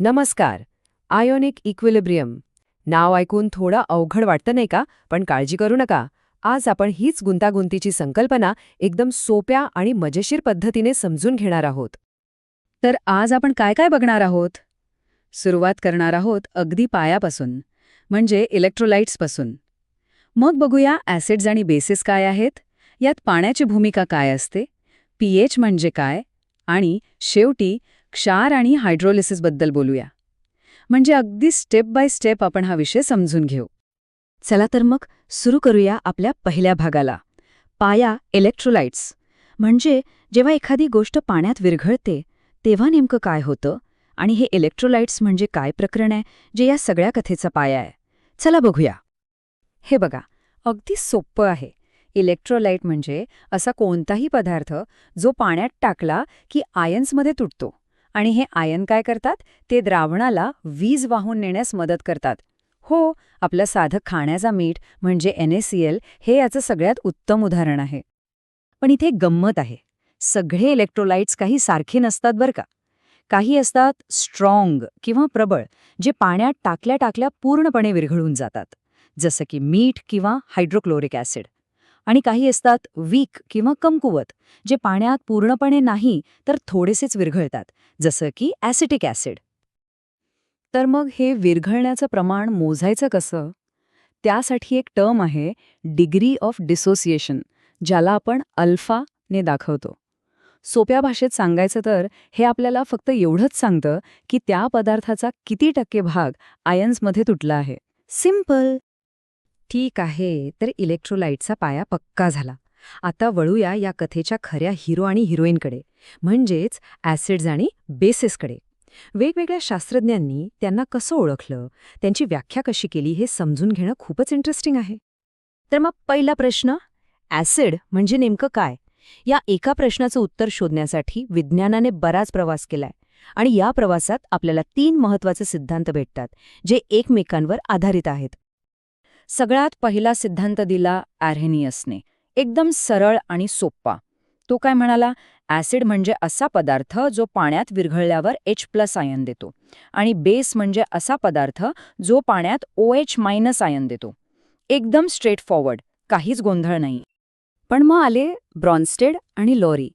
नमस्कार. Ionic equilibrium नाव ऐकून थोडं अवघड वाटतं नाही का? पण काळजी करू नका. आज आपण हीच गुंतागुंतीची संकल्पना एकदम सोप्या आणि मजेशीर पद्धतीने समजून घेणार आहोत. तर आज आपण काय काय बघणार आहोत? सुरुवात करणार आहोत अगदी पायापासून, म्हणजे इलेक्ट्रोलाइट्सपासून. मग बघूया ॲसिड्स आणि बेसिस काय आहेत, यात पाण्याची भूमिका काय असते, पीएच म्हणजे काय, आणि शेवटी क्षार आणि हायड्रोलिसिसबद्दल बोलूया. म्हणजे अगदी स्टेप बाय स्टेप आपण हा विषय समजून घेऊ. चला तर मग सुरू करूया आपल्या पहिल्या भागाला. पाया इलेक्ट्रोलाइट्स. म्हणजे जेव्हा एखादी गोष्ट पाण्यात विरघळते तेव्हा नेमकं काय होतं, आणि हे इलेक्ट्रोलाइट्स म्हणजे काय प्रकरण आहे जे या सगळ्या कथेचा पाया आहे. चला बघूया. हे बघा, अगदी सोपं आहे. इलेक्ट्रोलाइट म्हणजे असा कोणताही पदार्थ जो पाण्यात टाकला की आयन्समध्ये तुटतो, आणि हे आयन काय करतात, ते द्रावणाला वीज वाहून नेण्यास मदत करतात. हो, आपलं साधं खाण्याचा मीठ म्हणजे NaCl हे याचं सगळ्यात उत्तम उदाहरण आहे. पण इथे गंमत आहे. सगळे इलेक्ट्रोलाइट्स काही सारखे नसतात बरं का. काही असतात स्ट्रॉंग किंवा प्रबळ, जे पाण्यात टाकल्या टाकल्या पूर्णपणे विरघळून जातात, जसं की मीठ किंवा हायड्रोक्लोरिक ॲसिड. आणि काही असतात वीक किंवा कमकुवत, जे पाण्यात पूर्णपणे नाही तर थोडेसेच विरघळतात, जसं की ॲसिटिक ॲसिड. तर मग हे विरघळण्याचं प्रमाण मोजायचं कसं? त्यासाठी एक टर्म आहे, डिग्री ऑफ डिसोसिएशन, ज्याला आपण अल्फाने दाखवतो. सोप्या भाषेत सांगायचं तर हे आपल्याला फक्त एवढंच सांगतं की त्या पदार्थाचा किती टक्के भाग आयन्समध्ये तुटला आहे. सिंपल. ठीक आहे, तर इलेक्ट्रोलाइटचा पाया पक्का झाला. आता वळूया या कथेच्या खऱ्या हिरो आणि हिरोईनकडे, म्हणजेच ॲसिड्स आणि बेसिसकडे. वेगवेगळ्या शास्त्रज्ञांनी त्यांना कसं ओळखलं, त्यांची व्याख्या कशी केली हे समजून घेणं खूपच इंटरेस्टिंग आहे. तर मग पहिला प्रश्न, ॲसिड म्हणजे नेमकं काय? या एका प्रश्नाचं उत्तर शोधण्यासाठी विज्ञानाने बराच प्रवास केलाय. आणि या प्रवासात आपल्याला 3 महत्त्वाचे सिद्धांत भेटतात, जे एकमेकांवर आधारित आहेत. सगळ्यात पहिला सिद्धांत दिला ॲर्हेनियसने, एकदम सरळ आणि सोप्पा. तो काय म्हणाला, ॲसिड म्हणजे असा पदार्थ जो पाण्यात विरघळल्यावर H+ आयन देतो, आणि बेस म्हणजे असा पदार्थ जो पाण्यात OH- आयन देतो. एकदम स्ट्रेट फॉरवर्ड, काहीच गोंधळ नाही. पण मग आले ब्रॉन्स्टेड आणि लॉरी.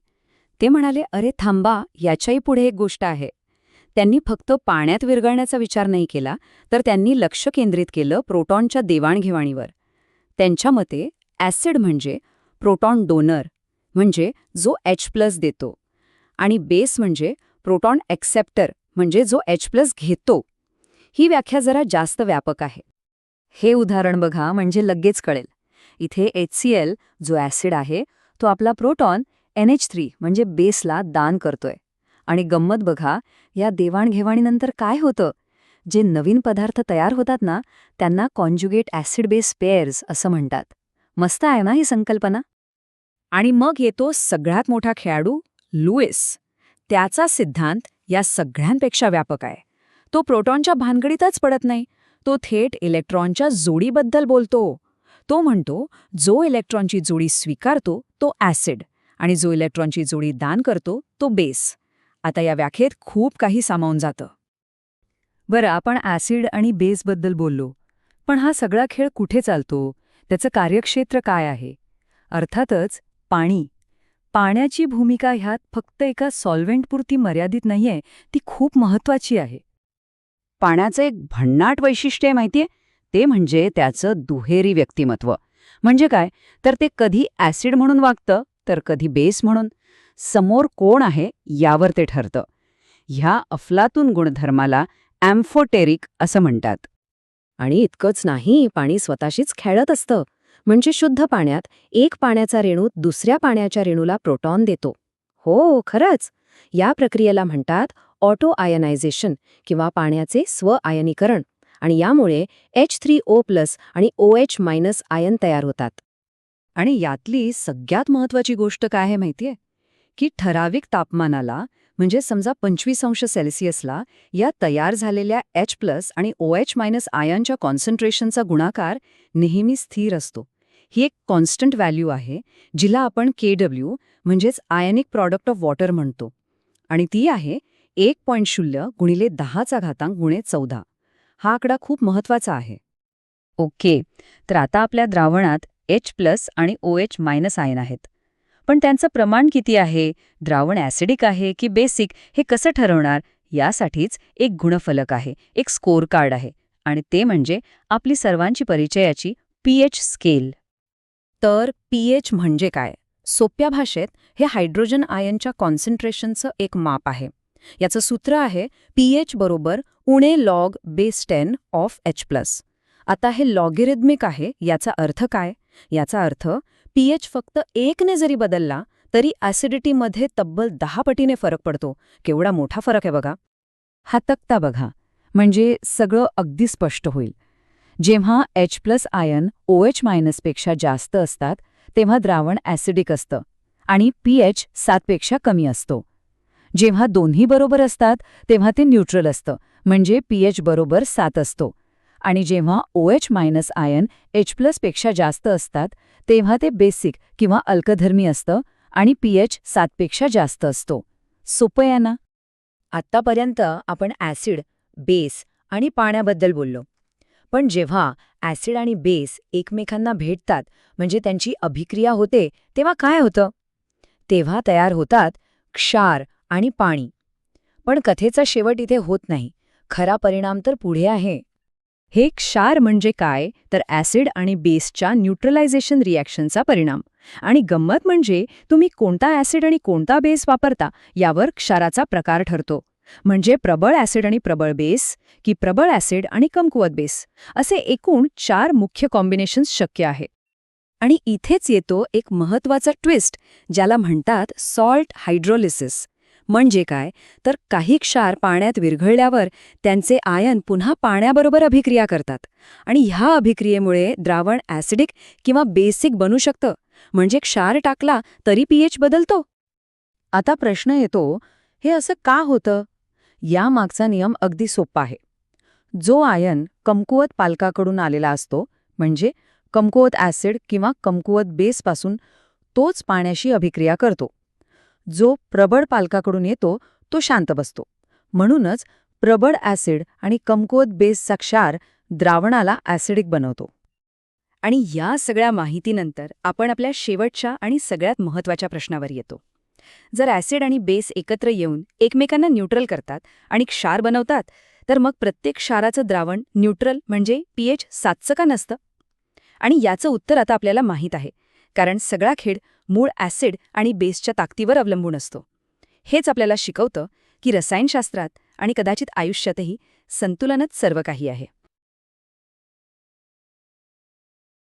ते म्हणाले, अरे थांबा, याच्याही पुढे एक गोष्ट आहे. त्यांनी फक्त पाण्यात विरघळण्याचा विचार नाही केला, तर त्यांनी लक्ष केंद्रित केलं प्रोटॉनच्या देवाणघेवाणीवर. त्यांच्या मते ॲसिड म्हणजे प्रोटॉन डोनर, म्हणजे जो H+ देतो, आणि बेस म्हणजे प्रोटॉन एक्सेप्टर, म्हणजे जो H+ घेतो. ही व्याख्या जरा जास्त व्यापक आहे. हे उदाहरण बघा, म्हणजे लगेच कळेल. इथे HCl जो ॲसिड आहे तो आपला प्रोटॉन NH3 म्हणजे बेसला दान करतोय. आणि गंमत बघा, या देवाणघेवाणीनंतर काय होतं, जे नवीन पदार्थ तयार होतात ना, त्यांना कॉन्जुगेट ॲसिड बेस पेअर्स असं म्हणतात. मस्त आहे ना ही संकल्पना? आणि मग येतो सगळ्यात मोठा खेळाडू, लुईस. त्याचा सिद्धांत या सगळ्यांपेक्षा व्यापक आहे. तो प्रोटॉनच्या भानगडीतच पडत नाही, तो थेट इलेक्ट्रॉनच्या जोडीबद्दल बोलतो. तो म्हणतो, जो इलेक्ट्रॉनची जोडी स्वीकारतो तो ॲसिड, आणि जो इलेक्ट्रॉनची जोडी दान करतो तो बेस. आता या व्याख्येत खूप काही सामावून जातं. बरं, आपण ॲसिड आणि बेसबद्दल बोललो, पण हा सगळा खेळ कुठे चालतो, त्याचं कार्यक्षेत्र काय आहे? अर्थातच पाणी. पाण्याची भूमिका ह्यात फक्त एका सॉल्व्हेंटपुरती मर्यादित नाहीये, ती खूप महत्त्वाची आहे. पाण्याचं एक भन्नाट वैशिष्ट्य आहे माहितीये, ते म्हणजे त्याचं दुहेरी व्यक्तिमत्व. म्हणजे काय, तर ते कधी ॲसिड म्हणून वागतं तर कधी बेस म्हणून. समोर कोण आहे यावर ते ठरतं. ह्या अफलातून गुणधर्माला ॲम्फोटेरिक असं म्हणतात. आणि इतकंच नाही, पाणी स्वतःशीच खेळत असतं. म्हणजे शुद्ध पाण्यात एक पाण्याचा रेणू दुसऱ्या पाण्याच्या रेणूला प्रोटॉन देतो. हो, खरंच. या प्रक्रियेला म्हणतात ऑटो आयनायझेशन किंवा पाण्याचे स्वआयनीकरण. आणि यामुळे H3O+ आणि OH- आयन तयार होतात. आणि यातली सगळ्यात महत्त्वाची गोष्ट काय आहे माहितीये, की ठराविक तापमानाला, म्हणजे समजा 25°C या तयार झालेल्या H+ आणि OH- आयनच्या कॉन्सन्ट्रेशनचा गुणाकार नेहमी स्थिर असतो. ही एक कॉन्स्टंट व्हॅल्यू आहे, जिला आपण KW म्हणजेच आयनिक प्रॉडक्ट ऑफ वॉटर म्हणतो. आणि ती आहे 1.0 गुणिले 10 गुणे 14. हा आकडा खूप महत्वाचा आहे. ओके, तर आता आपल्या द्रावणात H+ आणि OH- आयन आहेत. पण त्यांचं प्रमाण किती आहे, द्रावण ॲसिडिक आहे की बेसिक, हे कसं ठरवणार? यासाठीच एक गुणफलक आहे, एक स्कोर कार्ड आहे, आणि ते म्हणजे आपली सर्वांची परिचयाची pH स्केल. तर pH म्हणजे काय? सोप्या भाषेत हे हायड्रोजन आयनच्या कॉन्सन्ट्रेशनचं एक माप आहे. याचं सूत्र आहे pH बरोबर उणे लॉग बेस 10 ऑफ H+. आता हे लॉगॅरिथमिक आहे. याचा अर्थ काय? याचा अर्थ pH फक्त 1 ने जरी बदलला तरी ॲसिडिटीमध्ये तब्बल 10 पटीने फरक पडतो. केवढा मोठा फरक आहे बघा. हा तक्ता बघा, म्हणजे सगळं अगदी स्पष्ट होईल. जेव्हा H+ आयन OH- पेक्षा जास्त असतात तेव्हा द्रावण ॲसिडिक असतं आणि pH 7 पेक्षा कमी असतो. जेव्हा दोन्ही बरोबर असतात तेव्हा ते न्यूट्रल असतं, म्हणजे pH बरोबर 7 असतो. आणि जेव्हा OH- आयन H+ पेक्षा जास्त असतात तेव्हा ते बेसिक किंवा अल्कधर्मी असतं आणि pH 7 पेक्षा जास्त असतो. सोपं आहे ना? आत्तापर्यंत आपण ॲसिड, बेस आणि पाण्याबद्दल बोललो. पण जेव्हा ॲसिड आणि बेस एकमेकांना भेटतात, म्हणजे त्यांची अभिक्रिया होते, तेव्हा काय होतं? तेव्हा तयार होतात क्षार आणि पाणी. पण कथेचा शेवट इथे होत नाही. खरा परिणाम तर पुढे आहे. हे क्षार म्हणजे काय, तर ॲसिड आणि बेसच्या न्यूट्रलायझेशन रिॲक्शनचा परिणाम. आणि गंमत म्हणजे तुम्ही कोणता ॲसिड आणि कोणता बेस वापरता यावर क्षाराचा प्रकार ठरतो. म्हणजे प्रबळ ॲसिड आणि प्रबळ बेस, की प्रबळ ॲसिड आणि कमकुवत बेस, असे एकूण 4 मुख्य कॉम्बिनेशन्स शक्य आहे. आणि इथेच येतो एक महत्वाचा ट्विस्ट, ज्याला म्हणतात सॉल्ट हायड्रोलिसिस. म्हणजे काय, तर काही क्षार पाण्यात विरघळल्यावर त्यांचे आयन पुन्हा पाण्याबरोबर अभिक्रिया करतात आणि ह्या अभिक्रियेमुळे द्रावण ॲसिडिक किंवा बेसिक बनू शकतं. म्हणजे क्षार टाकला तरी pH बदलतो. आता प्रश्न येतो, हे असं का होतं? यामागचा नियम अगदी सोपा आहे. जो आयन कमकुवत पालकाकडून आलेला असतो, म्हणजे कमकुवत ॲसिड किंवा कमकुवत बेसपासून, तोच पाण्याशी अभिक्रिया करतो. जो प्रबळ पालकाकडून येतो तो शांत बसतो. म्हणूनच प्रबळ ॲसिड आणि कमकुवत बेसचा क्षार द्रावणाला ॲसिडिक बनवतो. आणि या सगळ्या माहितीनंतर आपण आपल्या शेवटच्या आणि सगळ्यात महत्त्वाच्या प्रश्नावर येतो. जर ॲसिड आणि बेस एकत्र येऊन एकमेकांना न्यूट्रल करतात आणि क्षार बनवतात, तर मग प्रत्येक क्षाराचं द्रावण न्यूट्रल म्हणजे pH 7चं का नसतं? आणि याचं उत्तर आता आपल्याला माहीत आहे, कारण सगळा खेळ मूळ ॲसिड आणि बेसच्या ताकदीवर अवलंबून असतो. हेच आपल्याला शिकवतं की रसायनशास्त्रात आणि कदाचित आयुष्यातही संतुलनच सर्व काही आहे.